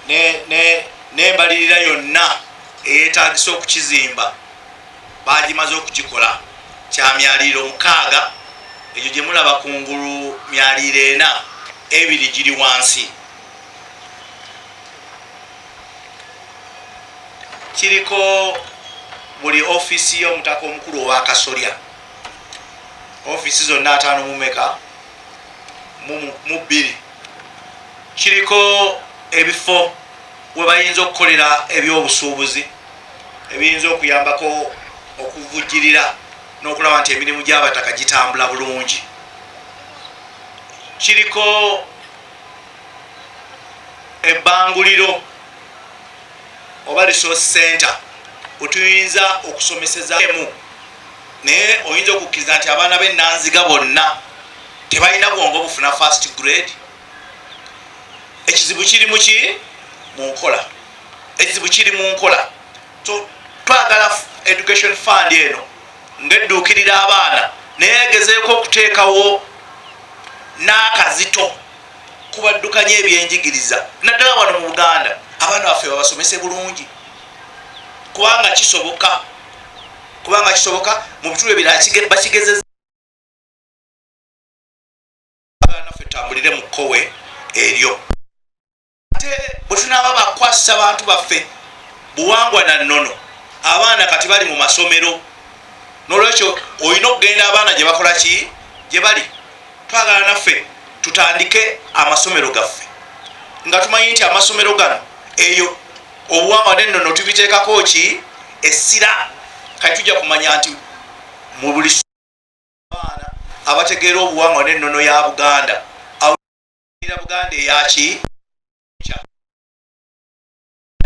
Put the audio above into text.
n'embalirira yonna eyeetagisa okukizimba bagimaze okugikola. Kya myaliriro 6 egyo gye mulaba kungulu myaliriro 4 ebiri giri wansi. Kiriko buli ofisi y'omutaka omukulu owa Kasolya. Ofisi zonna 5 mu meka mu 2. Kiriko ebifo we bayinza okukolera ebyobusuubuzi ebiyinza okuyambako okuvujjirira n'okulaba nti emirimu gy'abataka gitambula bulungi. Kiriko ebbanguliro oba resource center otuyinza okusomesezaamu, naye oyinza okukkiriza nti abaana b'ennanziga bonna tebalina bwongo bufuna first grade. Ekizibu kiri mu nkola. Ekizibu kiri mu nkola. Twagala education fund eno ng'edduukirira abaana naye egezeeko okuteekawo n'akazito kubaddukanya ebyenjigiriza naddala wano mu Buganda abaana baffe babasomese bulungi kubanga kisoboka mu bitundu ebirala bakigezeza naffe tambulire mu kkowe eryo. Ate bwe tunaaba bakwasisa bantu baffe buwangwa na nnono abaana kati bali mu masomero n'olwekyo olina okugenda abaana gye bakola ki gye bali. Twagala naffe tutandike amasomero gaffe nga tumanyi nti amasomero gano eyo obuwangwa n'ennono tubiteekako ki essira. Kati tujja kumanya nti mu buli abaana abategeera obuwangwa n'ennono ya Buganda Buganda eyaki